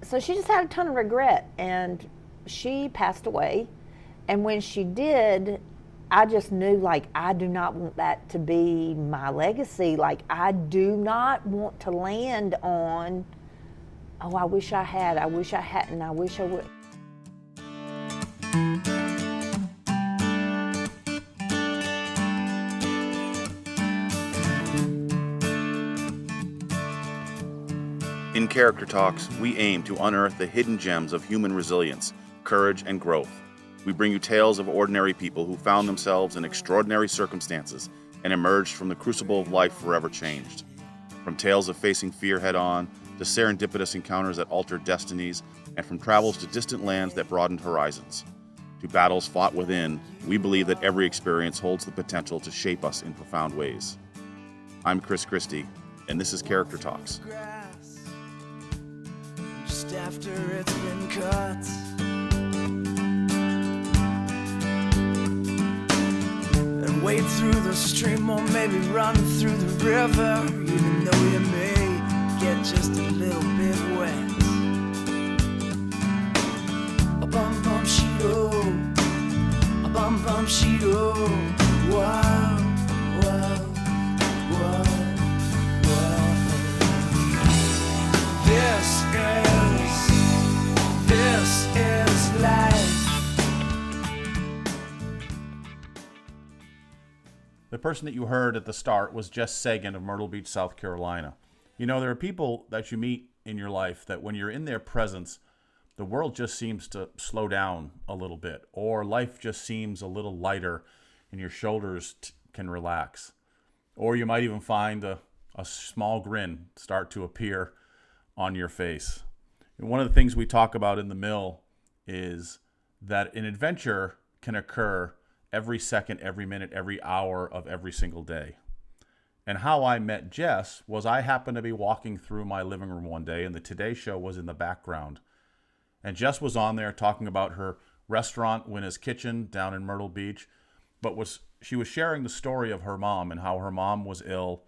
so she just had a ton of regret, and she passed away. And when she did, I just knew, like, I do not want that to be my legacy. Like, I do not want to land on, oh, I wish I had, I wish I hadn't, I wish I would. In Character Talks, we aim to unearth the hidden gems of human resilience, courage, and growth. We bring you tales of ordinary people who found themselves in extraordinary circumstances and emerged from the crucible of life forever changed. From tales of facing fear head-on, to serendipitous encounters that altered destinies, and from travels to distant lands that broadened horizons. To battles fought within, we believe that every experience holds the potential to shape us in profound ways. I'm Chris Christie, and this is Character Talks. Just after it's been cut, and wade through the stream or maybe run through the river, even though you may get just a little bit wet. A bum bum sheeto, a bum bum sheeto, wow, wow, wow, wow. This is life. The person that you heard at the start was Jess Sagun of Myrtle Beach, South Carolina. You know, there are people that you meet in your life that when you're in their presence, the world just seems to slow down a little bit, or life just seems a little lighter and your shoulders can relax. Or you might even find a small grin start to appear on your face. And one of the things we talk about in the mill is that an adventure can occur every second, every minute, every hour of every single day. And how I met Jess was I happened to be walking through my living room one day and the Today Show was in the background. And Jess was on there talking about her restaurant, Winna's Kitchen, down in Myrtle Beach. But she was sharing the story of her mom and how her mom was ill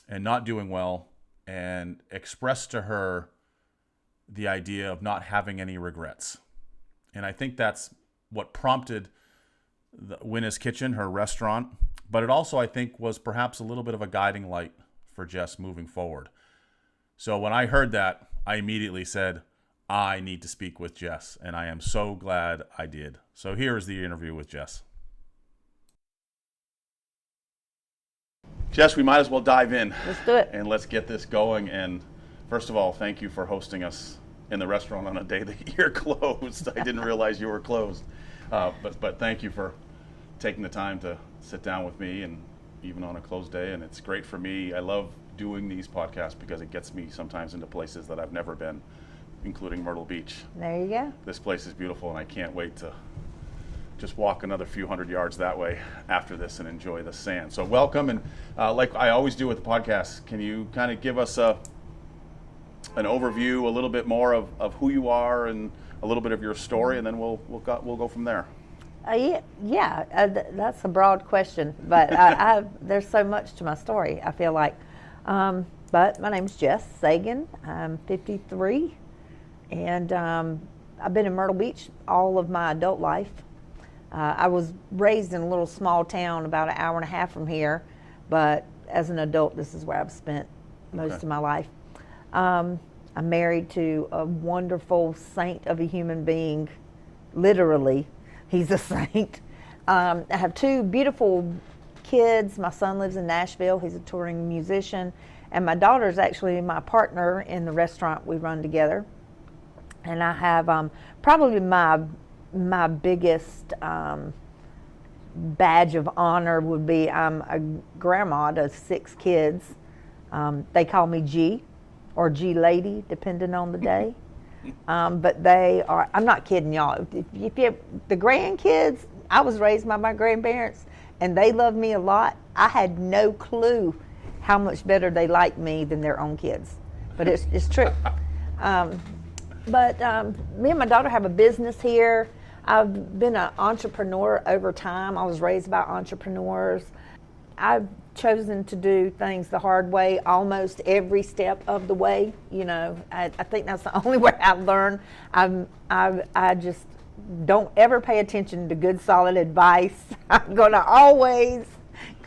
and not doing well, and expressed to her the idea of not having any regrets. And I think that's what prompted the Winna's Kitchen, her restaurant. But it also, I think, was perhaps a little bit of a guiding light for Jess moving forward. So when I heard that, I immediately said, I need to speak with Jess. And I am so glad I did. So here is the interview with Jess. Jess, we might as well dive in. Let's do it. And let's get this going. And first of all, thank you for hosting us in the restaurant on a day that you're closed. I didn't realize you were closed. But thank you for taking the time to sit down with me, and even on a closed day. And it's great for me. I love doing these podcasts because it gets me sometimes into places that I've never been, including Myrtle Beach. There you go. This place is beautiful, and I can't wait to just walk another few hundred yards that way after this and enjoy the sand. So welcome, and like I always do with the podcast, can you kind of give us an overview, a little bit more of who you are and a little bit of your story, and then we'll go from there. That's a broad question, but there's so much to my story, I feel like. But my name's Jess Sagun. I'm 53, and I've been in Myrtle Beach all of my adult life. I was raised in a little small town about an hour and a half from here, but as an adult, this is where I've spent most of my life. I'm married to a wonderful saint of a human being. Literally, he's a saint. I have two beautiful kids. My son lives in Nashville. He's a touring musician. And my daughter's actually my partner in the restaurant we run together. And I have probably my biggest badge of honor would be I'm a grandma to 6 kids. They call me G or G Lady, depending on the day. But they are, I'm not kidding y'all. If you, the grandkids, I was raised by my grandparents and they love me a lot. I had no clue how much better they like me than their own kids. But it's true. But me and my daughter have a business here. I've been an entrepreneur over time. I was raised by entrepreneurs. I've chosen to do things the hard way almost every step of the way. You know, I think that's the only way I've learned. I just don't ever pay attention to good, solid advice. I'm going to always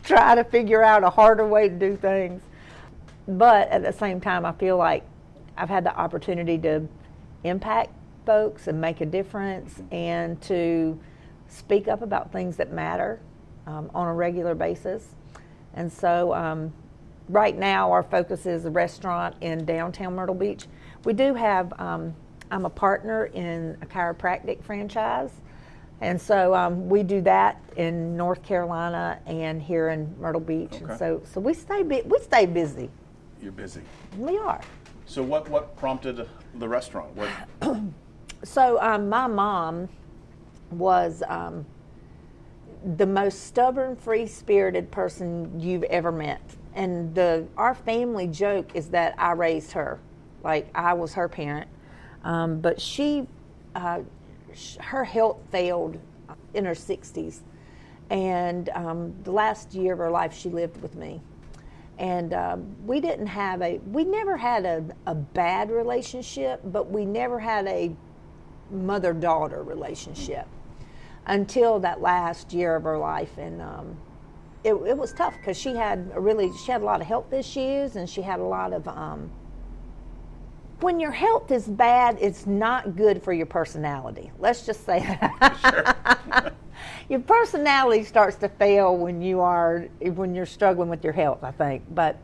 try to figure out a harder way to do things. But at the same time, I feel like I've had the opportunity to impact folks and make a difference and to speak up about things that matter on a regular basis. And so right now our focus is a restaurant in downtown Myrtle Beach. We do have, I'm a partner in a chiropractic franchise. And so we do that in North Carolina and here in Myrtle Beach. Okay. And so we stay busy. You're busy. We are. So what prompted the restaurant? So my mom was the most stubborn, free-spirited person you've ever met. And our family joke is that I raised her, like I was her parent. But her health failed in her 60s. And the last year of her life, she lived with me. And we never had a bad relationship, but we never had a mother-daughter relationship until that last year of her life. And it was tough because she had a lot of health issues, and she had a lot of, when your health is bad, it's not good for your personality. Let's just say that. Sure. Your personality starts to fail when you're struggling with your health, I think. But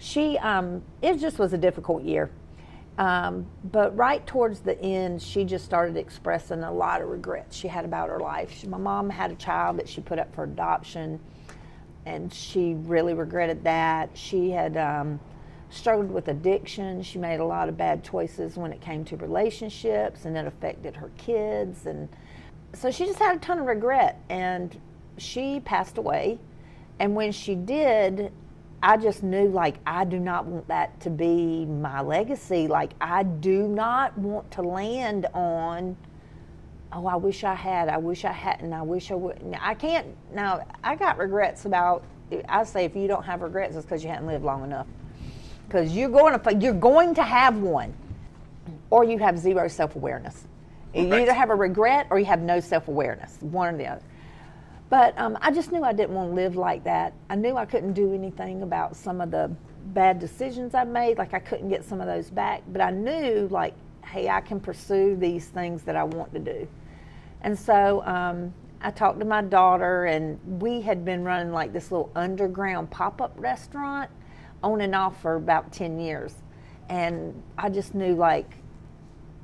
it just was a difficult year. But right towards the end, she just started expressing a lot of regrets she had about her life. My mom had a child that she put up for adoption, and she really regretted that. She had struggled with addiction. She made a lot of bad choices when it came to relationships, and it affected her kids. And so she just had a ton of regret, and she passed away. And when she did, I just knew, like, I do not want that to be my legacy. Like, I do not want to land on, oh, I wish I hadn't, I wish I would. I can't. Now, I got regrets about, I say if you don't have regrets, it's because you hadn't lived long enough. Because you're going to have one, or you have zero self-awareness. You either have a regret or you have no self-awareness, one or the other. But I just knew I didn't want to live like that. I knew I couldn't do anything about some of the bad decisions I made. Like, I couldn't get some of those back. But I knew, like, hey, I can pursue these things that I want to do. And so I talked to my daughter, and we had been running like this little underground pop-up restaurant on and off for about 10 years. And I just knew, like,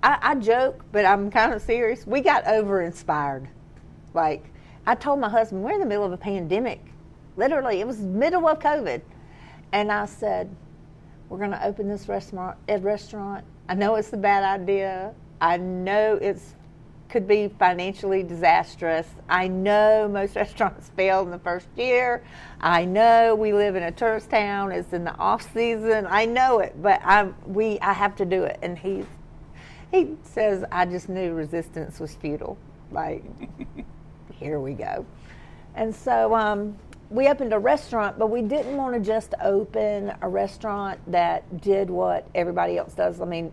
I joke, but I'm kind of serious. We got over-inspired. Like, I told my husband, we're in the middle of a pandemic. Literally, it was middle of COVID. And I said, we're going to open this restaurant. I know it's a bad idea. I know could be financially disastrous. I know most restaurants fail in the first year. I know we live in a tourist town. It's in the off season. I know it, but I have to do it. And he says, I just knew resistance was futile. Like, here we go. And so we opened a restaurant, but we didn't want to just open a restaurant that did what everybody else does. I mean,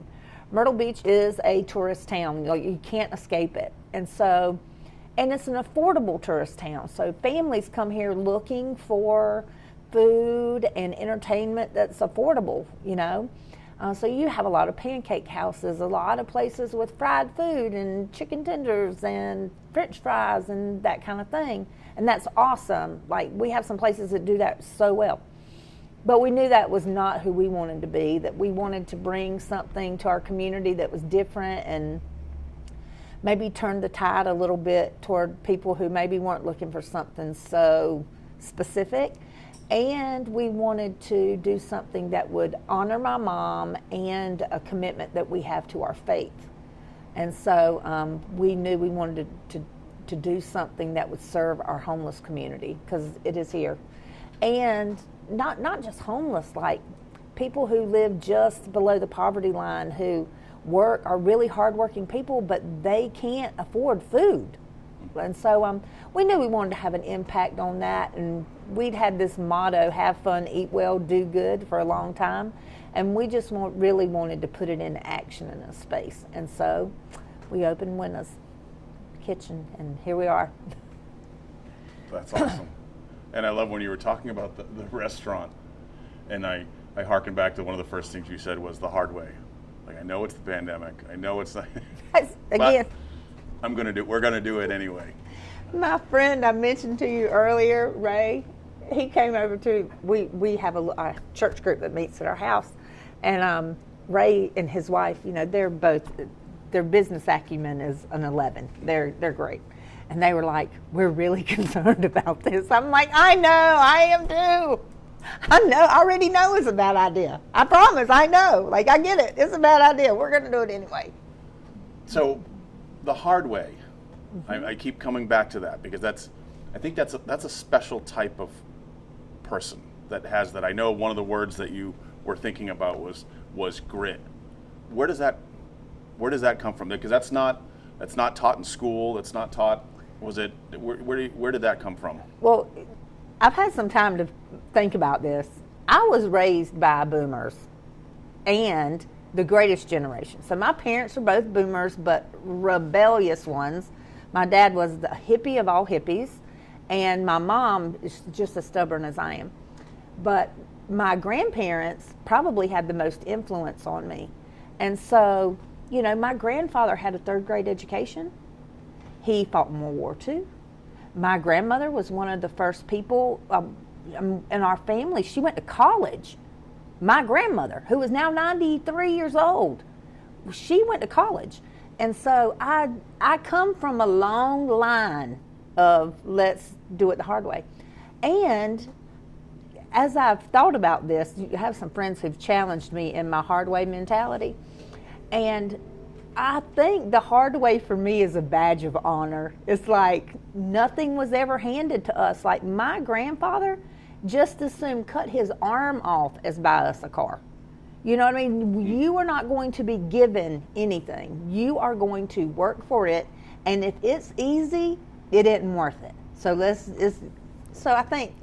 Myrtle Beach is a tourist town. You can't escape it. And it's an affordable tourist town. So families come here looking for food and entertainment that's affordable, you know. So you have a lot of pancake houses, a lot of places with fried food and chicken tenders and French fries and that kind of thing. And that's awesome. Like, we have some places that do that so well. But we knew that was not who we wanted to be, that we wanted to bring something to our community that was different and maybe turn the tide a little bit toward people who maybe weren't looking for something so specific. And we wanted to do something that would honor my mom and a commitment that we have to our faith. And so we knew we wanted to do something that would serve our homeless community, because it is here. And not just homeless, like people who live just below the poverty line, who are really hardworking people, but they can't afford food. And so we knew we wanted to have an impact on that, and we'd had this motto, have fun, eat well, do good, for a long time, and we just really wanted to put it into action in a space. And so we opened Winna's Kitchen, and here we are. That's awesome. And I love when you were talking about the restaurant, and I harken back to one of the first things you said was the hard way. Like, I know it's the pandemic. I know it's not. Again, we're gonna do it anyway. my friend I mentioned to you earlier, Ray, he came over to, we have a church group that meets at our house, and Ray and his wife, they're both, their business acumen is an 11. They're great. And they were like, we're really concerned about this. I'm like, I know, I am too. I already know it's a bad idea. I promise, I know. Like, I get it. It's a bad idea. We're going to do it anyway. So, the hard way, I keep coming back to that because I think that's a special type of person that has that. I know one of the words that you were thinking about was grit. Where does that come from? Because that's not taught in school. That's not taught. Was it? Where did that come from? Well, I've had some time to think about this. I was raised by boomers and the greatest generation. So my parents were both boomers, but rebellious ones. My dad was the hippie of all hippies, and my mom is just as stubborn as I am. But my grandparents probably had the most influence on me. And so, my grandfather had a 3rd grade education. He fought in World War II. My grandmother was one of the first people in our family. She went to college. My grandmother, who is now 93 years old, she went to college. And so I come from a long line of let's do it the hard way. And as I've thought about this, you have some friends who've challenged me in my hard way mentality. And I think the hard way for me is a badge of honor. It's like nothing was ever handed to us. Like my grandfather just as soon cut his arm off as buy us a car. You know what I mean? You are not going to be given anything. You are going to work for it. And if it's easy, it isn't worth it. So I think,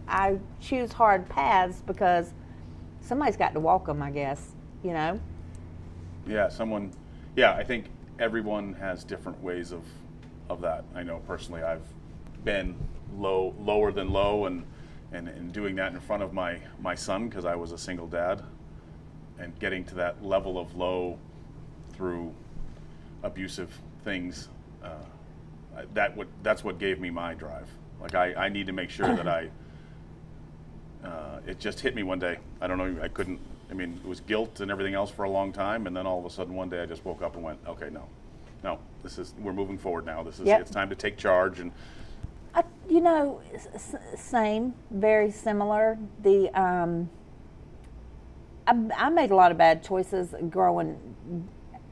I choose hard paths because somebody's got to walk them, I guess, Yeah, I think everyone has different ways of that. I know personally I've been lower than low and doing that in front of my son because I was a single dad, and getting to that level of low through abusive things, that's what gave me my drive. Like I need to make sure that it just hit me one day. I don't know, it was guilt and everything else for a long time, and then all of a sudden one day I just woke up and went, okay, no, we're moving forward now. It's time to take charge. And same, very similar. I made a lot of bad choices not growing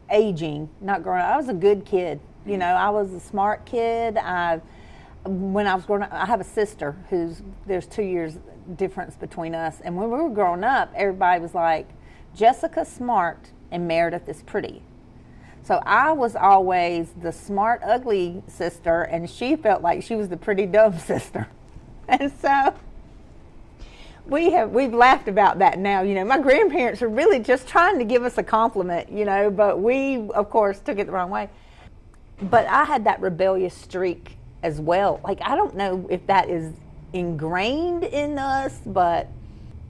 up. I was a good kid. I was a smart kid. When I was growing up, I have a sister there's 2 years difference between us. And when we were growing up, everybody was like, Jessica's smart and Meredith is pretty. So I was always the smart, ugly sister, and she felt like she was the pretty, dumb sister. And so we've laughed about that now. My grandparents are really just trying to give us a compliment, but we, of course, took it the wrong way. But I had that rebellious streak as well. Like, I don't know if that is ingrained in us, but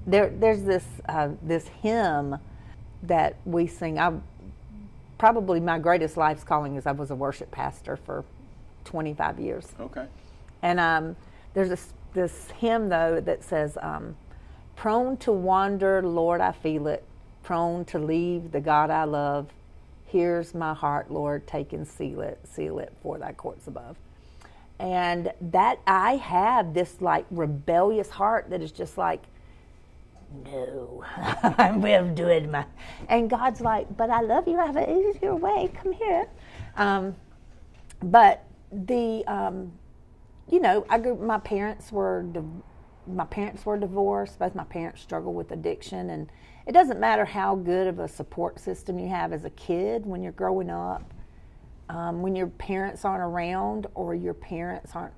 there's this hymn that we sing. Probably my greatest life's calling is I was a worship pastor for 25 years. Okay. And there's this hymn, though, that says, prone to wander, Lord, I feel it, prone to leave the God I love. Here's my heart, Lord, take and seal it for thy courts above. And that I have this like rebellious heart that is just like, no, I will do it. And God's like, but I love you. I have an easier way. Come here. But I grew. My parents were divorced. Both my parents struggled with addiction, and it doesn't matter how good of a support system you have as a kid when you're growing up. when your parents aren't around or your parents aren't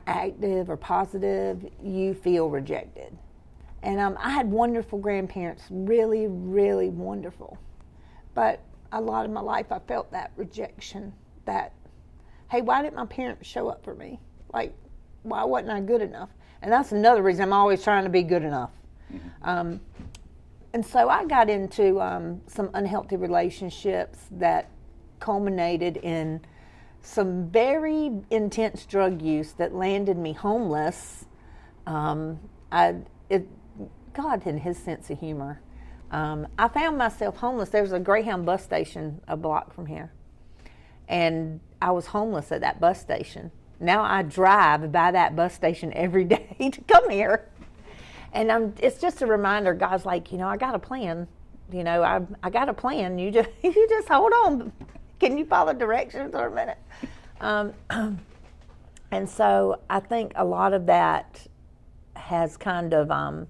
active or positive, you feel rejected. And I had wonderful grandparents, really, really wonderful. But a lot of my life I felt that rejection, that, hey, why didn't my parents show up for me? Like, why wasn't I good enough? And that's another reason I'm always trying to be good enough. And so I got into some unhealthy relationships that culminated in some very intense drug use that landed me homeless. God and his sense of humor. I found myself homeless. There's a Greyhound bus station a block from here. And I was homeless at that bus station. Now I drive by that bus station every day to come here. And it's just a reminder, God's like, I got a plan. I got a plan. You just hold on. Can you follow directions for a minute? And so I think a lot of that has kind of, I'm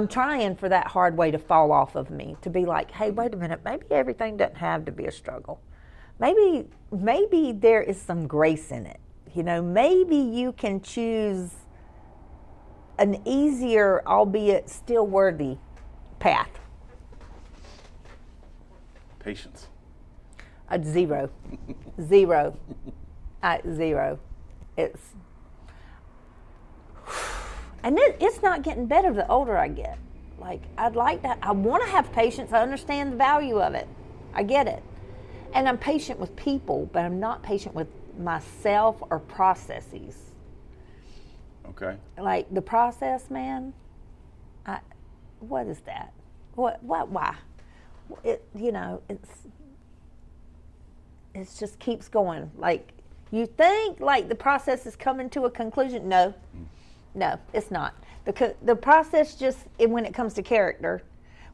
trying for that hard way to fall off of me, to be like, hey, wait a minute, maybe everything doesn't have to be a struggle. Maybe there is some grace in it. Maybe you can choose an easier, albeit still worthy, path. Patience. Zero. Zero. It's not getting better the older I get. Like, I'd like that. I want to have patience. I understand the value of it. I get it. And I'm patient with people, but I'm not patient with myself or processes. Okay. Like, the process, man, what is that? Why? It just keeps going. Like, you think, like, the process is coming to a conclusion. No, it's not. The process just, when it comes to character,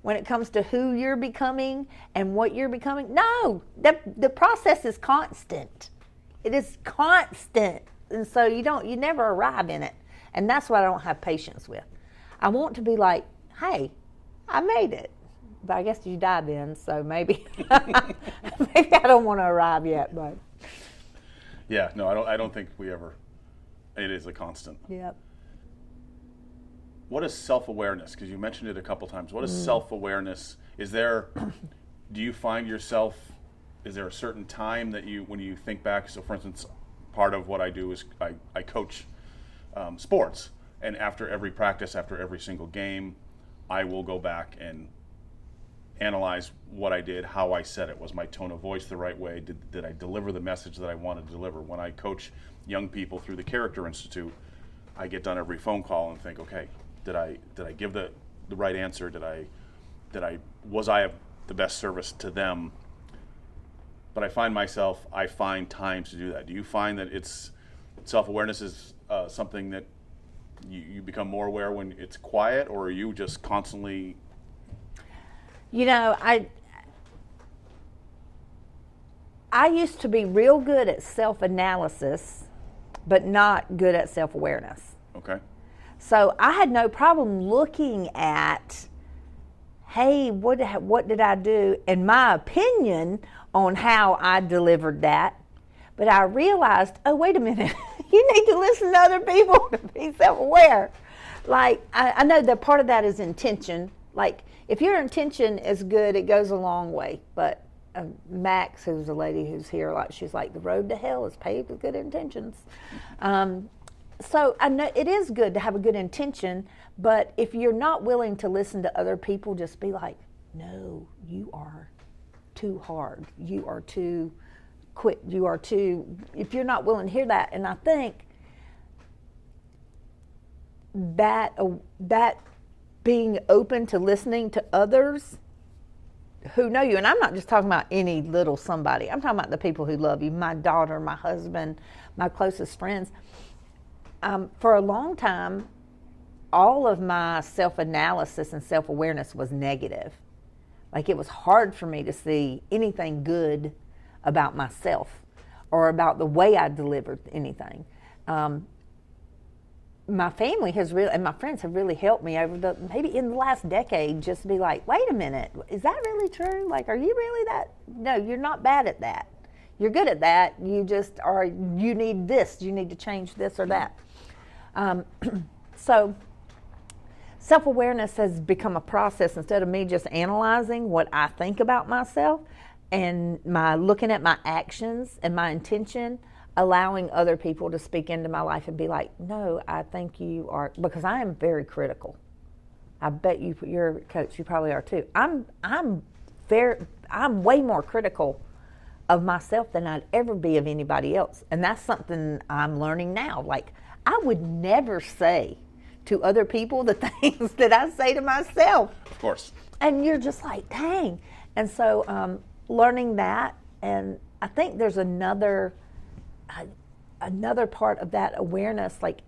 when it comes to who you're becoming and what you're becoming, no, the process is constant. It is constant. And so you never arrive in it. And that's what I don't have patience with. I want to be like, hey, I made it. But I guess you die then, so maybe maybe I don't want to arrive yet, but. Yeah, no, I don't think we ever, it is a constant. Yep. What is self-awareness? Because you mentioned it a couple times. What is self-awareness? Do you find yourself, is there a certain time that when you think back, so for instance, part of what I do is I coach sports, and after every practice, after every single game, I will go back and analyze what I did, how I said it. Was my tone of voice the right way? Did I deliver the message that I wanted to deliver? When I coach young people through the Character Institute, I get done every phone call and think, okay, did I give the right answer? Was I the best service to them? But I find times to do that. Do you find that it's self-awareness is something that you become more aware when it's quiet, or are you just constantly? I used to be real good at self-analysis, but not good at self-awareness. Okay. So I had no problem looking at, hey, what did I do, and my opinion on how I delivered that. But I realized, oh, wait a minute, you need to listen to other people to be self-aware. Like, I know that part of that is intention. Like, if your intention is good, it goes a long way. But Max, who's a lady who's here, like, she's like, the road to hell is paved with good intentions. So I know it is good to have a good intention, but if you're not willing to listen to other people, just be like, no, you are too hard. You are too quick. If you're not willing to hear that. And I think that being open to listening to others who know you, and I'm not just talking about any little somebody, I'm talking about the people who love you, my daughter, my husband, my closest friends. For a long time, all of my self-analysis and self-awareness was negative. Like, it was hard for me to see anything good about myself or about the way I delivered anything. my family has really, and my friends have really helped me over maybe in the last decade, just to be like, wait a minute, is that really true? Like, are you really that? No, you're not bad at that. You're good at that. You just are, you need this, you need to change this or that. So self-awareness has become a process instead of me just analyzing what I think about myself and looking at my actions and my intention, allowing other people to speak into my life and be like, no, I think you are, because I am very critical. I bet you're a coach, you probably are too. I'm way more critical of myself than I'd ever be of anybody else. And that's something I'm learning now. Like, I would never say to other people the things that I say to myself. Of course. And you're just like, dang. And so learning that, and I think there's another part of that awareness. Like,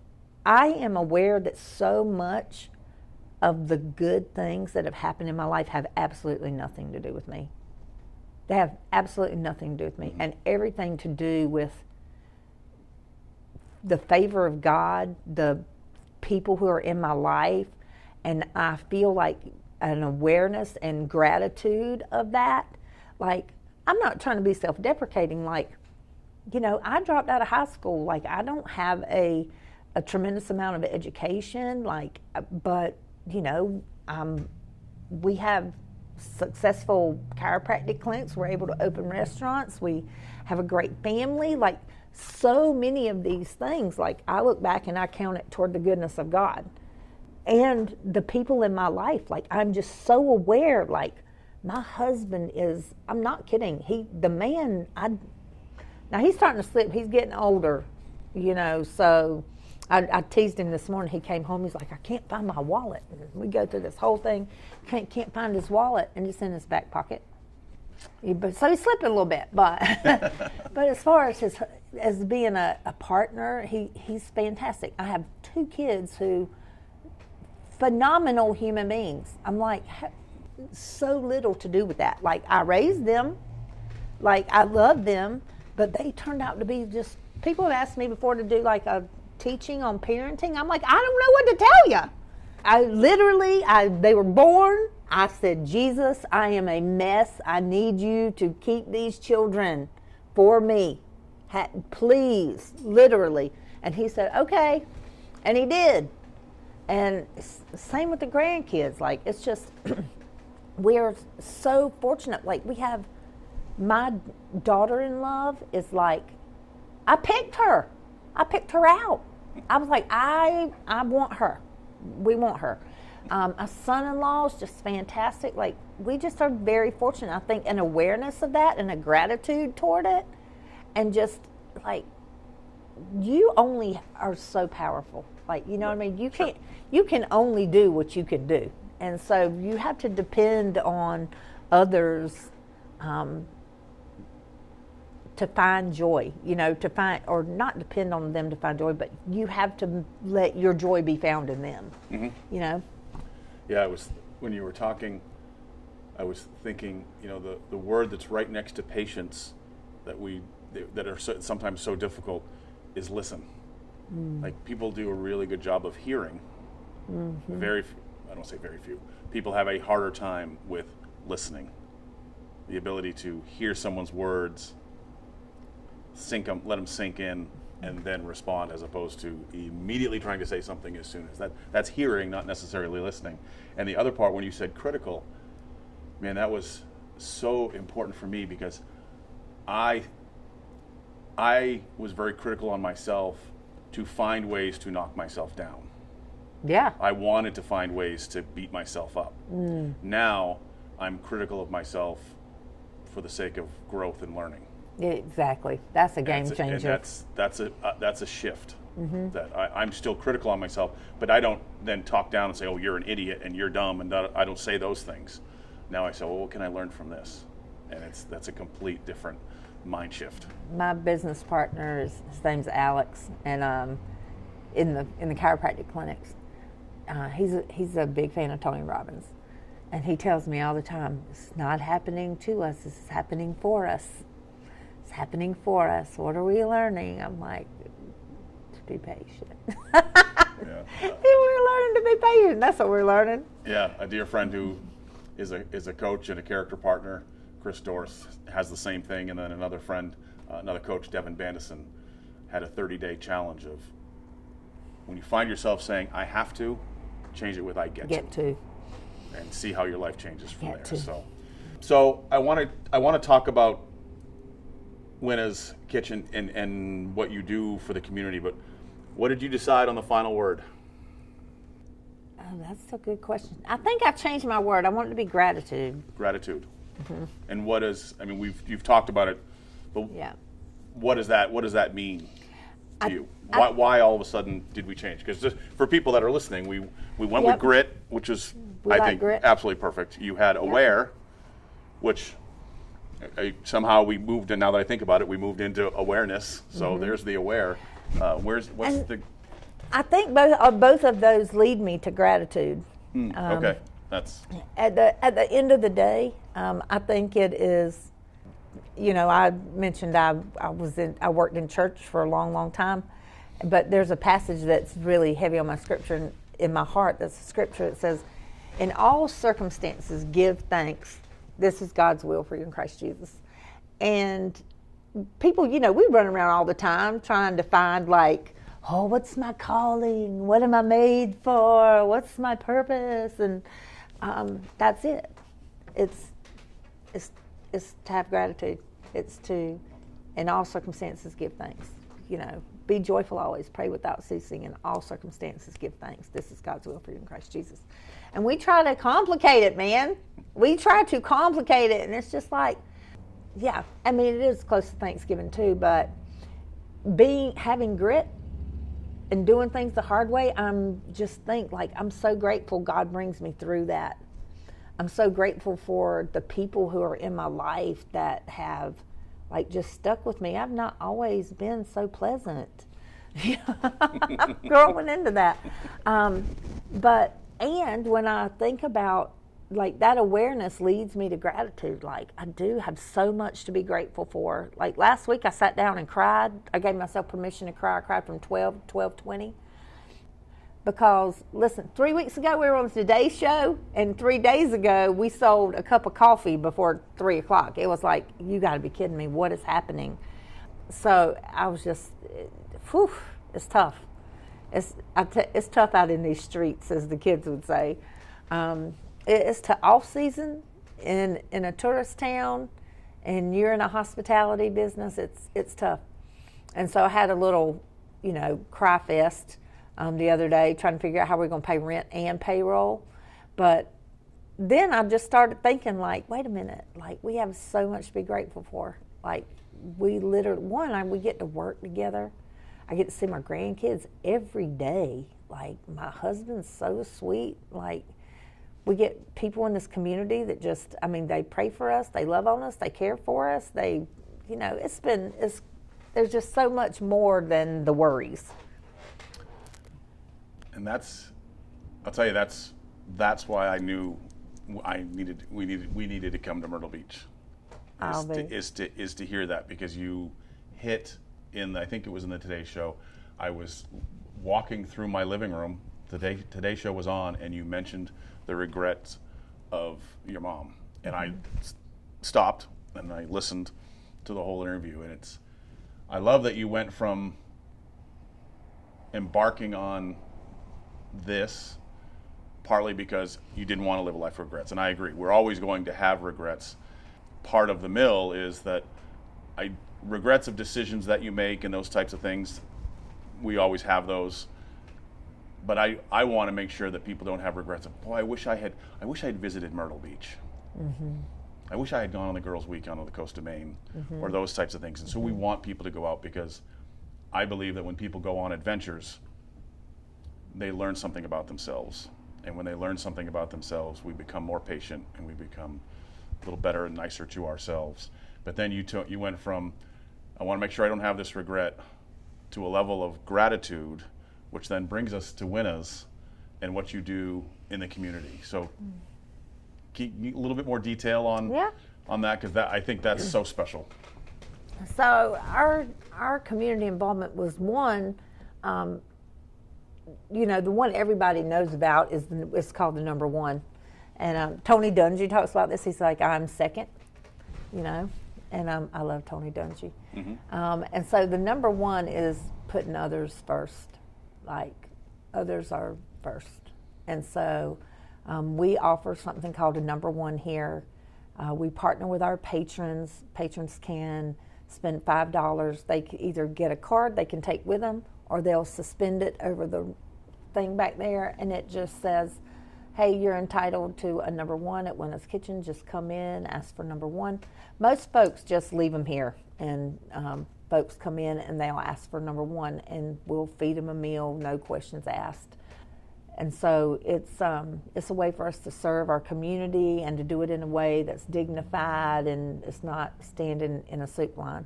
I am aware that so much of the good things that have happened in my life have absolutely nothing to do with me. They have absolutely nothing to do with me, and everything to do with the favor of God, the people who are in my life, and I feel like an awareness and gratitude of that. Like, I'm not trying to be self-deprecating. Like, you know, I dropped out of high school. Like, I don't have a tremendous amount of education. Like, but you know, we have successful chiropractic clinics. We're able to open restaurants. We have a great family. Like, so many of these things, like, I look back and I count it toward the goodness of God and the people in my life. Like, I'm just so aware. Like, my husband is, I'm not kidding, now he's starting to slip. He's getting older, you know, so I teased him this morning. He came home, he's like, I can't find my wallet. And we go through this whole thing, can't find his wallet, and it's in his back pocket. So he's slipping a little bit, but but as far as being a partner, he's fantastic. I have 2 kids who, phenomenal human beings. I'm like, so little to do with that. Like, I raised them, like, I love them, but they turned out to be just, people have asked me before to do like a teaching on parenting. I'm like, I don't know what to tell you. They were born. I said, Jesus, I am a mess. I need you to keep these children for me. Please, literally. And he said, okay. And he did. And same with the grandkids. Like, it's just, we're so fortunate. Like, we have, my daughter-in-law is like, I picked her out. I was like, I want her. We want her. A son-in-law is just fantastic. Like, we just are very fortunate. I think an awareness of that and a gratitude toward it, and just like, you only are so powerful. Like, you know what I mean? You can only do what you can do, and so you have to depend on others to find joy, you know, or not depend on them to find joy, but you have to let your joy be found in them, you know? Yeah, when you were talking, I was thinking, you know, the word that's right next to patience that are sometimes so difficult is listen. Like, people do a really good job of hearing. I don't say very few. People have a harder time with listening. The ability to hear someone's words, let them sink in, and then respond, as opposed to immediately trying to say something as soon as that's hearing, not necessarily listening. And the other part, when you said critical, man, that was so important for me, because I was very critical on myself to find ways to knock myself down. Yeah. I wanted to find ways to beat myself up. Now I'm critical of myself for the sake of growth and learning. Exactly. That's a game changer. And that's a shift. That I'm still critical on myself, but I don't then talk down and say, oh, you're an idiot and you're dumb, and I don't say those things. Now I say, well, what can I learn from this? And that's a complete different mind shift. My business partner, his name's Alex, and in the chiropractic clinics, he's a big fan of Tony Robbins, and he tells me all the time, it's not happening to us, it's happening for us. It's happening for us. What are we learning? I'm like, to be patient. Yeah. We're learning to be patient. That's what we're learning. Yeah, a dear friend who is a coach and a character partner, Chris Dorse, has the same thing. And then another friend, another coach, Devin Bandison, had a 30-day challenge of when you find yourself saying, I have to, change it with I get to. And see how your life changes from there. So I want to talk about Winna's Kitchen and what you do for the community, but what did you decide on the final word? Oh, that's a good question. I think I've changed my word. I want it to be gratitude. Gratitude. Mm-hmm. And what is, I mean, you've talked about it, but yeah. What does that mean to you? Why all of a sudden did we change? Because for people that are listening, we went with grit, which is, I think, grit. Absolutely perfect. You had aware, which somehow we moved, and now that I think about it, we moved into awareness. So there's the aware. I think both of those lead me to gratitude. Okay, that's at the end of the day. I think it is. You know, I mentioned I worked in church for a long time, but there's a passage that's really heavy on my scripture in my heart. That's a scripture that says, "In all circumstances, give thanks. This is God's will for you in Christ Jesus." And people, you know, we run around all the time trying to find like, oh, what's my calling? What am I made for? What's my purpose? And that's it. It's to have gratitude. It's to, in all circumstances, give thanks. You know, be joyful always, pray without ceasing. In all circumstances, give thanks. This is God's will for you in Christ Jesus. And we try to complicate it, man. We try to complicate it, and it's just like, yeah. I mean, it is close to Thanksgiving too, but having grit and doing things the hard way, I'm so grateful God brings me through that. I'm so grateful for the people who are in my life that have like just stuck with me. I've not always been so pleasant. Growing into that. And when I think about like that awareness leads me to gratitude. Like I do have so much to be grateful for. Like last week I sat down and cried. I gave myself permission to cry. I cried from 12:20. Because, listen, 3 weeks ago we were on the Today Show, and 3 days ago we sold a cup of coffee before 3 o'clock. It was like, you got to be kidding me. What is happening? So I was just, it's tough. It's tough out in these streets, as the kids would say. It's off season in a tourist town, and you're in a hospitality business. It's tough. And so I had a little, cry fest the other day, trying to figure out how we're going to pay rent and payroll. But then I just started thinking, like, wait a minute, like, we have so much to be grateful for. Like, we literally, we get to work together. I get to see my grandkids every day. Like, my husband's so sweet. Like, we get people in this community that just, they pray for us, they love on us, they care for us. They, there's just so much more than the worries. And I'll tell you, that's why I knew we needed to come to Myrtle Beach. Is to hear that, because you hit I think it was in the Today Show. I was walking through my living room. The Today Show was on, and you mentioned the regrets of your mom, and I stopped and I listened to the whole interview. And I love that you went from embarking on this partly because you didn't want to live a life of regrets, and I agree. We're always going to have regrets. Part of the mill is that regrets of decisions that you make and those types of things, we always have those. But I want to make sure that people don't have regrets of, boy, I wish I had visited Myrtle Beach. Mm-hmm. I wish I had gone on the girls' week on the coast of Maine, or those types of things. And so we want people to go out, because I believe that when people go on adventures, they learn something about themselves. And when they learn something about themselves, we become more patient, and we become a little better and nicer to ourselves. But then you went from, I want to make sure I don't have this regret, to a level of gratitude, which then brings us to Winna's and what you do in the community. So keep a little bit more detail on that, because I think that's so special. So our community involvement was one, the one everybody knows about it's called the number one. And Tony Dungy talks about this. He's like, I'm second, and I love Tony Dungy. And so the number one is putting others first, like others are first. And so we offer something called a number one here. We partner with our patrons. Patrons can spend $5. They can either get a card they can take with them, or they'll suspend it over the thing back there, and it just says, hey, you're entitled to a number one at Winna's Kitchen. Just come in, ask for number one. Most folks just leave them here, and folks come in and they'll ask for number one, and we'll feed them a meal, no questions asked. And so it's a way for us to serve our community and to do it in a way that's dignified, and it's not standing in a soup line.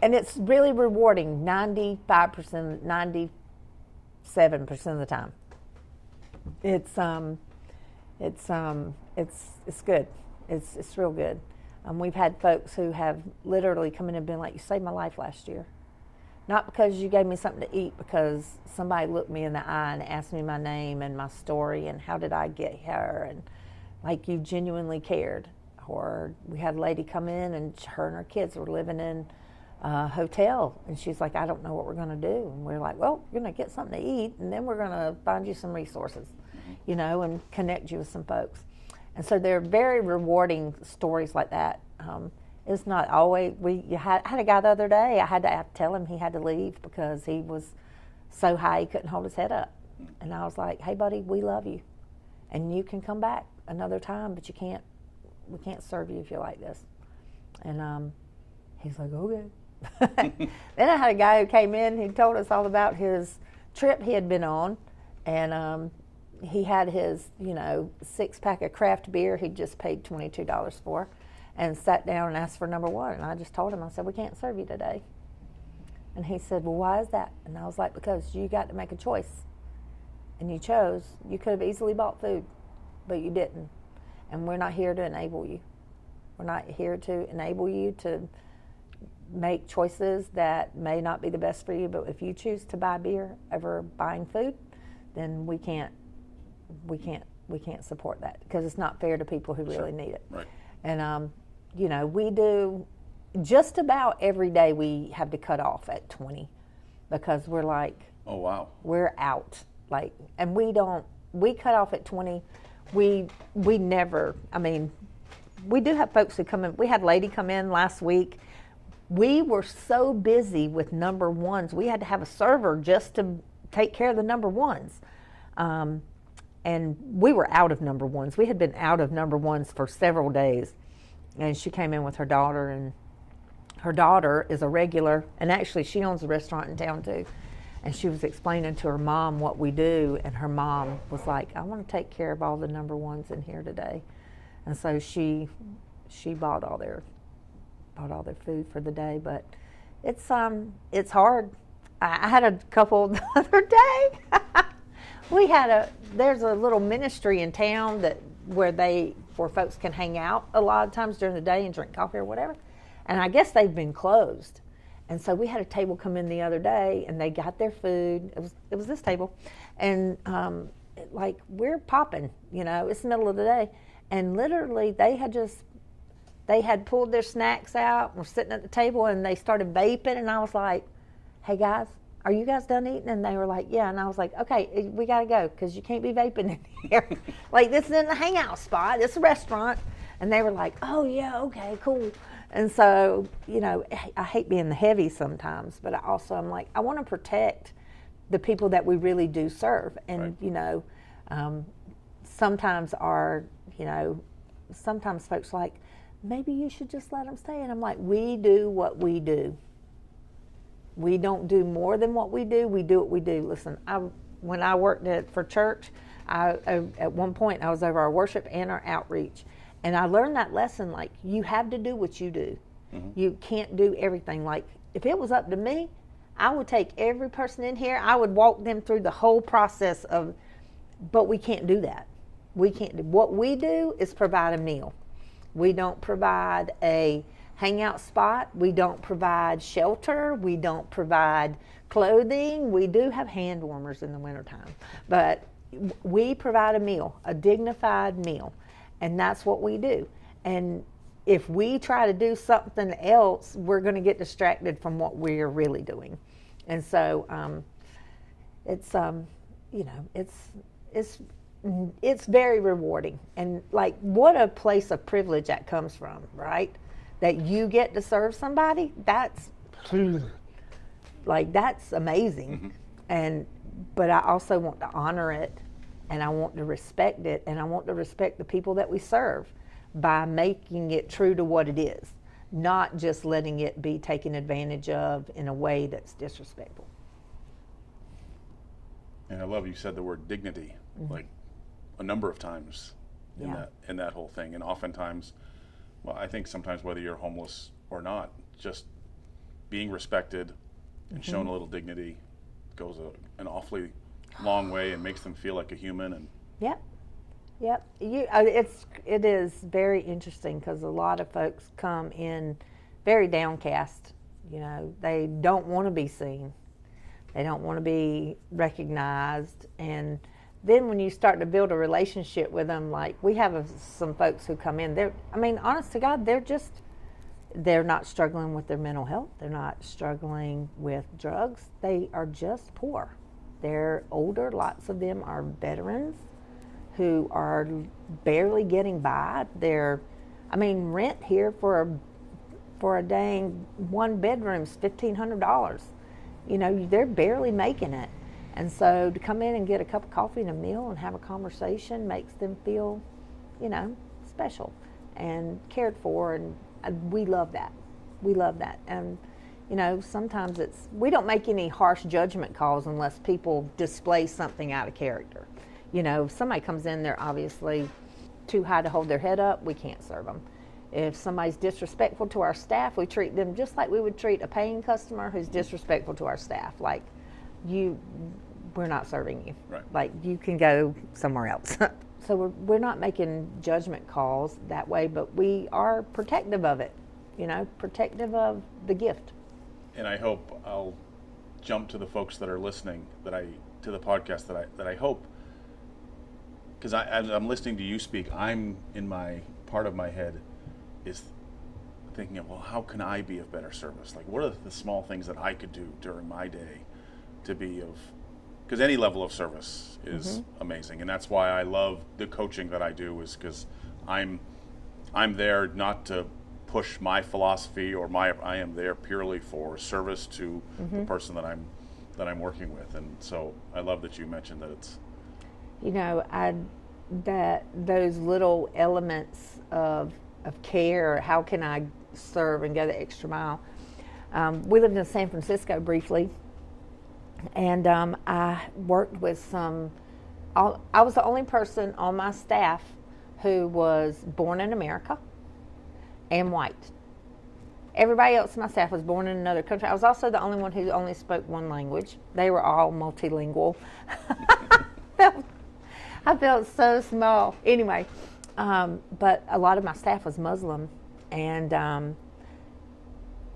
And it's really rewarding 95%, 97% of the time. It's good. It's real good. We've had folks who have literally come in and been like, you saved my life last year. Not because you gave me something to eat, because somebody looked me in the eye and asked me my name and my story and how did I get here, and like you genuinely cared. Or we had a lady come in and her and her kids were living in a hotel, and she's like, I don't know what we're going to do. And we're like, well, you're going to get something to eat, and then we're going to find you some resources, and connect you with some folks. And so they're very rewarding stories like that. It's not always, I had a guy the other day, I had to tell him he had to leave because he was so high he couldn't hold his head up. And I was like, hey buddy, we love you. And you can come back another time, but we can't serve you if you're like this. And he's like, okay. Then I had a guy who came in, he told us all about his trip he had been on. And he had his, 6-pack of craft beer he'd just paid $22 for, and sat down and asked for number one. And I just told him, I said, we can't serve you today. And he said, well, why is that? And I was like, because you got to make a choice. And you chose. You could have easily bought food, but you didn't. And we're not here to enable you. We're not here to enable you to make choices that may not be the best for you, but if you choose to buy beer over buying food, then we can't support that, because it's not fair to people who really need it. Right. And we do just about every day we have to cut off at 20, because we're like, oh wow, we're out. Like, and we cut off at 20. We never, we do have folks who come in. We had a lady come in last week. We were so busy with number ones, we had to have a server just to take care of the number ones. And we were out of number ones. We had been out of number ones for several days. And she came in with her daughter, and her daughter is a regular, and actually she owns a restaurant in town too. And she was explaining to her mom what we do, and her mom was like, I want to take care of all the number ones in here today. And so she bought all their food for the day. But it's hard. I had a couple the other day. There's a little ministry in town where folks can hang out a lot of times during the day and drink coffee or whatever. And I guess they've been closed. And so we had a table come in the other day, and they got their food. It was this table. And we're popping, it's the middle of the day. And literally they had pulled their snacks out, were sitting at the table, and they started vaping. And I was like, hey guys, are you guys done eating? And they were like, yeah. And I was like, okay, we got to go, because you can't be vaping in here. Like, this isn't a hangout spot. It's a restaurant. And they were like, oh, yeah, okay, cool. And so, I hate being the heavy sometimes, but I'm like, I want to protect the people that we really do serve. And, right. Sometimes sometimes folks are like, maybe you should just let them stay. And I'm like, we do what we do. We don't do more than what we do. We do what we do. Listen, when I worked for church, at one point I was over our worship and our outreach. And I learned that lesson, like, you have to do what you do. Mm-hmm. You can't do everything. Like, if it was up to me, I would take every person in here, I would walk them through the whole process but we can't do that. We can't do, what we do is provide a meal. We don't provide hangout spot. We don't provide shelter. We don't provide clothing. We do have hand warmers in the wintertime. But we provide a meal, a dignified meal. And that's what we do. And if we try to do something else, we're going to get distracted from what we're really doing. And so it's very rewarding. And like, what a place of privilege that comes from, right? That you get to serve somebody, that's amazing. Mm-hmm. But I also want to honor it, and I want to respect it, and I want to respect the people that we serve by making it true to what it is, not just letting it be taken advantage of in a way that's disrespectful. And I love you said the word dignity, like a number of times in that whole thing. And oftentimes, well, I think sometimes whether you're homeless or not, just being respected and shown a little dignity goes an awfully long way and makes them feel like a human. And Yep. It is very interesting because a lot of folks come in very downcast. You know, they don't want to be seen. They don't want to be recognized. And then when you start to build a relationship with them, like we have some folks who come in, honest to God, they're not struggling with their mental health. They're not struggling with drugs. They are just poor. They're older. Lots of them are veterans who are barely getting by. Rent here for a dang one bedroom's $1,500. You know, they're barely making it. And so to come in and get a cup of coffee and a meal and have a conversation makes them feel, special and cared for, and we love that. We love that. And, sometimes we don't make any harsh judgment calls unless people display something out of character. If somebody comes in, they're obviously too high to hold their head up, we can't serve them. If somebody's disrespectful to our staff, we treat them just like we would treat a paying customer who's disrespectful to our staff. Like, we're not serving you. Right. Like, you can go somewhere else. So we're not making judgment calls that way, but we are protective of it, protective of the gift. And I hope I'll jump to the folks that are listening to the podcast that I hope, because as I'm listening to you speak, I'm in part of my head is thinking of, well, how can I be of better service? Like, what are the small things that I could do during my day to be of, because any level of service is amazing. And that's why I love the coaching that I do, is because I'm there not to push my philosophy or I am there purely for service to the person that I'm working with. And so I love that you mentioned that it's, that those little elements of care, how can I serve and go the extra mile? We lived in San Francisco briefly, and I worked with I was the only person on my staff who was born in America and white. Everybody else on my staff was born in another country. I was also the only one who only spoke one language. They were all multilingual. I felt so small. Anyway, but a lot of my staff was Muslim, and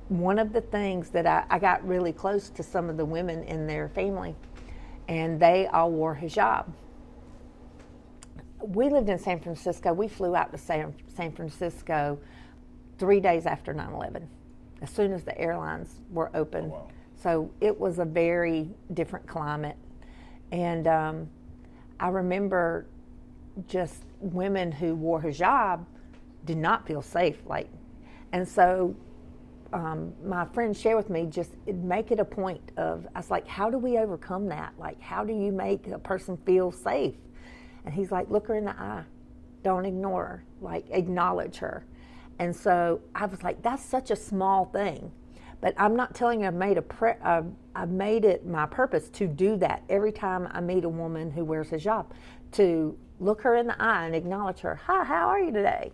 one of the things that I got really close to some of the women in their family, and they all wore hijab. We lived in San Francisco. We flew out to San Francisco 3 days after 9/11, as soon as the airlines were open. Oh, wow. So it was a very different climate. And I remember just women who wore hijab did not feel safe. And so my friend shared with me, just make it a point of, I was like, how do we overcome that? Like, how do you make a person feel safe? And he's like, look her in the eye. Don't ignore her. Like, acknowledge her. And so I was like, that's such a small thing. But I'm not telling you I've made it my purpose to do that every time I meet a woman who wears hijab, to look her in the eye and acknowledge her. Hi, how are you today?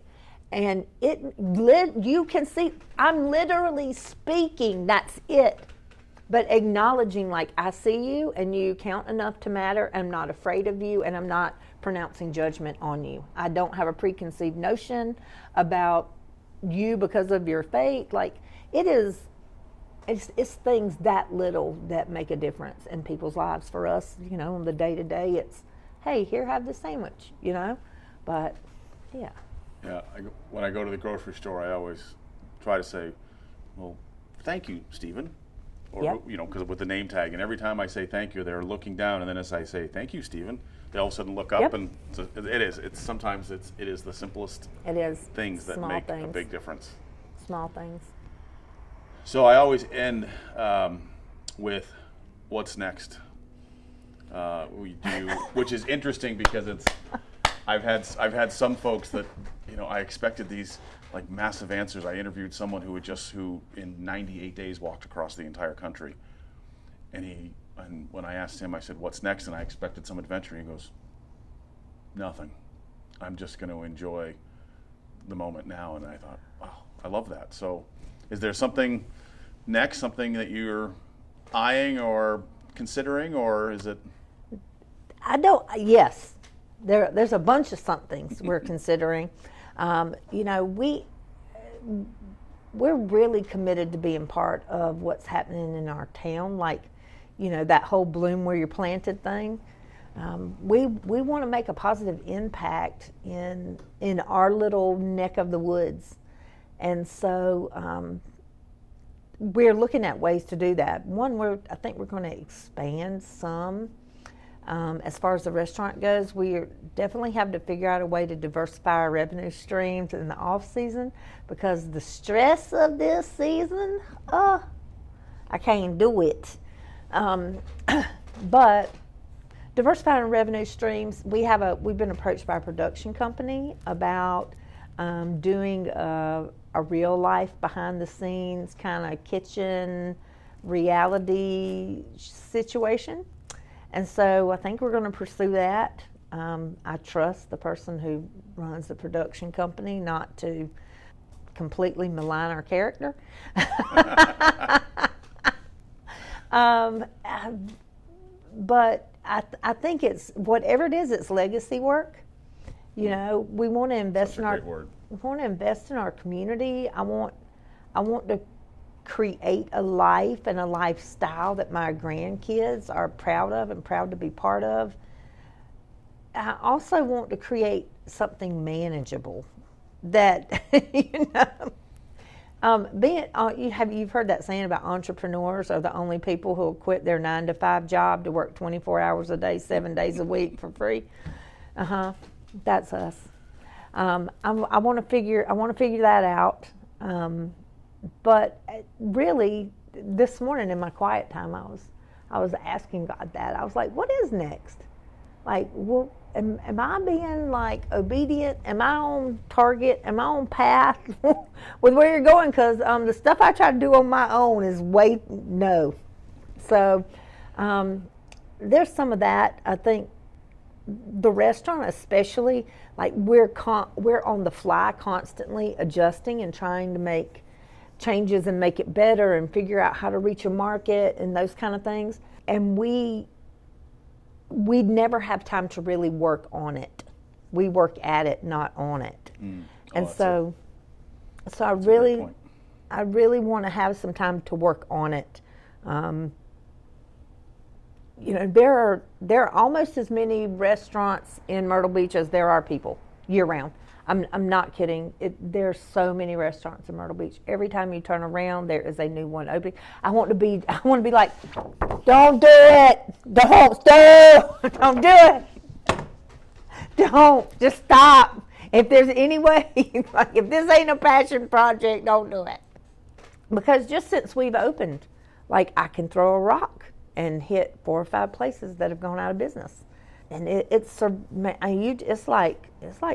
And you can see, I'm literally speaking, that's it. But acknowledging, like, I see you and you count enough to matter. I'm not afraid of you, and I'm not pronouncing judgment on you. I don't have a preconceived notion about you because of your faith. Like, it's things that little that make a difference in people's lives. For us, on the day to day, it's, hey, here, have this sandwich, But yeah. Yeah. When I go to the grocery store, I always try to say, well, thank you, Stephen. Or, Yep. Because with the name tag, and every time I say thank you, they're looking down, and then as I say thank you, Stephen, they all of a sudden look up, Yep. and sometimes it is the simplest It is things that small make a things. big difference. Small things. So I always end with what's next. Which is interesting because I've had some folks that I expected these like massive answers. I interviewed someone who in 98 days walked across the entire country, and when I asked him, I said, "What's next?" and I expected some adventure. He goes, "Nothing. I'm just going to enjoy the moment now." And I thought, wow, I love that. So, is there something next? Something that you're eyeing or considering, or is it? Yes, there's a bunch of somethings we're considering. We're really committed to being part of what's happening in our town, like, that whole bloom where you're planted thing. We want to make a positive impact in our little neck of the woods. And so we're looking at ways to do that. One, I think we're going to expand some. As far as the restaurant goes, we definitely have to figure out a way to diversify our revenue streams in the off season, because the stress of this season, I can't do it. But diversifying revenue streams, we've been approached by a production company about doing a real life behind the scenes kind of kitchen reality situation. And so I think we're going to pursue that. I trust the person who runs the production company not to completely malign our character. But I think it's, whatever it is, it's legacy work. We want to invest in our. We want to invest in our community. I want to create a life and a lifestyle that my grandkids are proud of and proud to be part of. I also want to create something manageable that, you've heard that saying about entrepreneurs are the only people who will quit their 9-to-5 job to work 24 hours a day, 7 days a week for free. That's us. I want to figure that out. But really, this morning in my quiet time, I was asking God that. I was like, what is next? Like, well, am I being like obedient? Am I on target? Am I on path with where you're going? Because the stuff I try to do on my own is no. So there's some of that. I think the restaurant especially, like we're on the fly constantly adjusting and trying to make changes and make it better and figure out how to reach a market and those kind of things. And we never have time to really work on it. We work at it, not on it. And so I really want to have some time to work on it. There are almost as many restaurants in Myrtle Beach as there are people year round. I'm not kidding. There's so many restaurants in Myrtle Beach. Every time you turn around, there is a new one opening. I want to be like, don't do it. Don't do it. Don't. Just stop. If there's any way, like if this ain't a passion project, don't do it. Because just since we've opened, like I can throw a rock and hit 4 or 5 places that have gone out of business. And it's like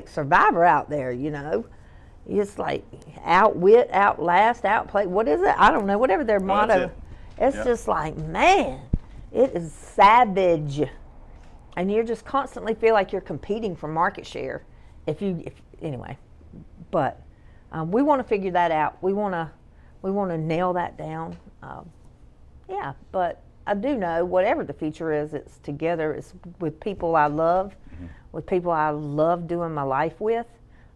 Survivor out there, It's like outwit, outlast, outplay. What is it? I don't know. Whatever their motto. It's just like, man, it is savage, and you just constantly feel like you're competing for market share. Anyway, but we want to figure that out. We want to nail that down. But I do know whatever the future is, it's together. It's with people I love, with people I love doing my life with.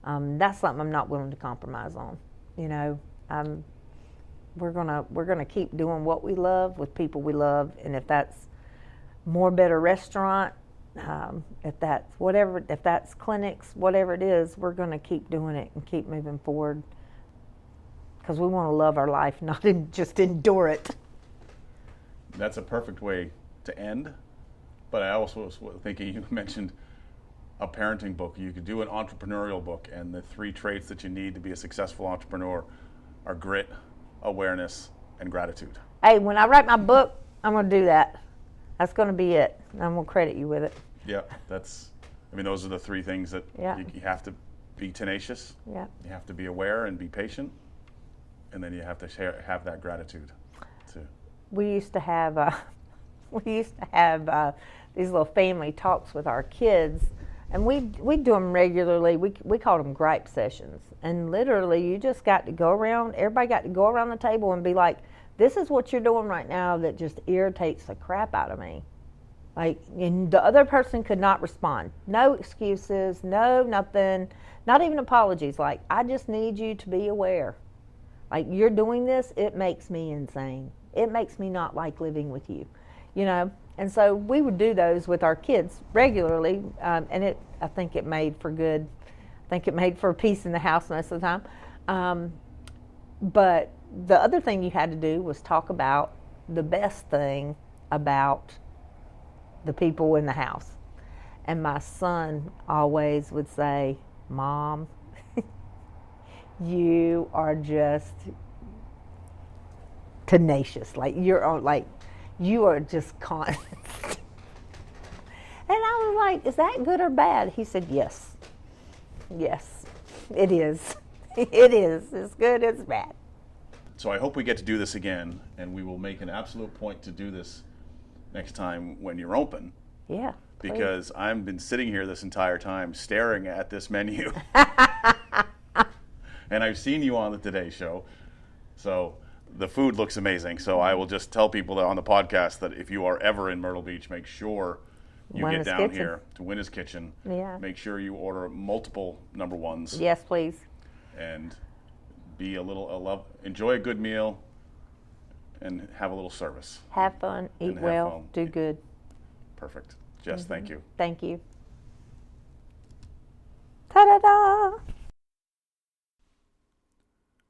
That's something I'm not willing to compromise on. You know, we're gonna keep doing what we love with people we love, and if that's more better restaurant, if that's clinics, whatever it is, we're gonna keep doing it and keep moving forward because we want to love our life, not just endure it. That's a perfect way to end. But I also was thinking, you mentioned a parenting book. You could do an entrepreneurial book, and the 3 traits that you need to be a successful entrepreneur are grit, awareness, and gratitude. Hey, when I write my book, I'm going to do that. That's going to be it. I'm going to credit you with it. Yeah, those are the 3 things that you have to be tenacious. Yeah. You have to be aware and be patient, and then you have to have that gratitude too. We used to have these little family talks with our kids, and we do them regularly. We called them gripe sessions, and literally you just got to go around. Everybody got to go around the table and be like, "This is what you're doing right now that just irritates the crap out of me." Like, and the other person could not respond. No excuses, no nothing, not even apologies. Like, I just need you to be aware. Like, you're doing this, it makes me insane. It makes me not like living with you, you know. And so we would do those with our kids regularly, and I think it made for good. I think it made for peace in the house most of the time. But the other thing you had to do was talk about the best thing about the people in the house. And my son always would say, "Mom, you are just tenacious. Like, you are just constant." And I was like, "Is that good or bad?" He said, "Yes, it is. It is. It's good, it's bad." So I hope we get to do this again, and we will make an absolute point to do this next time when you're open. Yeah. Please. Because I've been sitting here this entire time staring at this menu. And I've seen you on the Today Show. So the food looks amazing. So I will just tell people that on the podcast that if you are ever in Myrtle Beach, make sure you Winna's get down Kitchen. here to Winna's Kitchen. Yeah. Make sure you order multiple number ones. Yes, please. And enjoy a good meal and have a little service. Have fun, eat well, do good. Perfect. Jess, thank you. Thank you. Ta-da-da!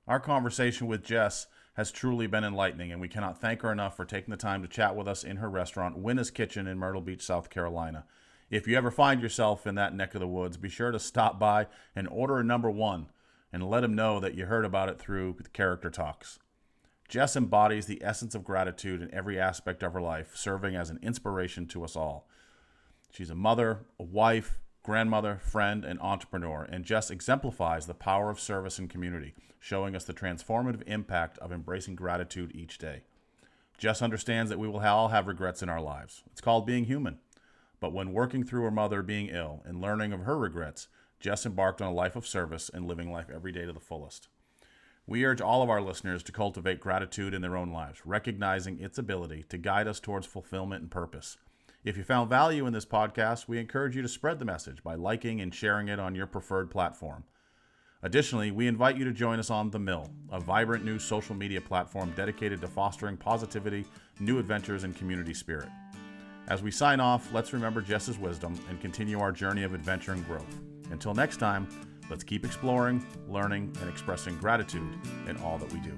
Our conversation with Jess has truly been enlightening, and we cannot thank her enough for taking the time to chat with us in her restaurant, Winna's Kitchen in Myrtle Beach, South Carolina. If you ever find yourself in that neck of the woods, be sure to stop by and order a number 1 and let them know that you heard about it through the Character Talks. Jess embodies the essence of gratitude in every aspect of her life, serving as an inspiration to us all. She's a mother, a wife, grandmother, friend, and entrepreneur, and Jess exemplifies the power of service and community, showing us the transformative impact of embracing gratitude each day. Jess understands that we will all have regrets in our lives. It's called being human. But when working through her mother being ill and learning of her regrets, Jess embarked on a life of service and living life every day to the fullest. We urge all of our listeners to cultivate gratitude in their own lives, recognizing its ability to guide us towards fulfillment and purpose. If you found value in this podcast, we encourage you to spread the message by liking and sharing it on your preferred platform. Additionally, we invite you to join us on The Mill, a vibrant new social media platform dedicated to fostering positivity, new adventures, and community spirit. As we sign off, let's remember Jess's wisdom and continue our journey of adventure and growth. Until next time, let's keep exploring, learning, and expressing gratitude in all that we do.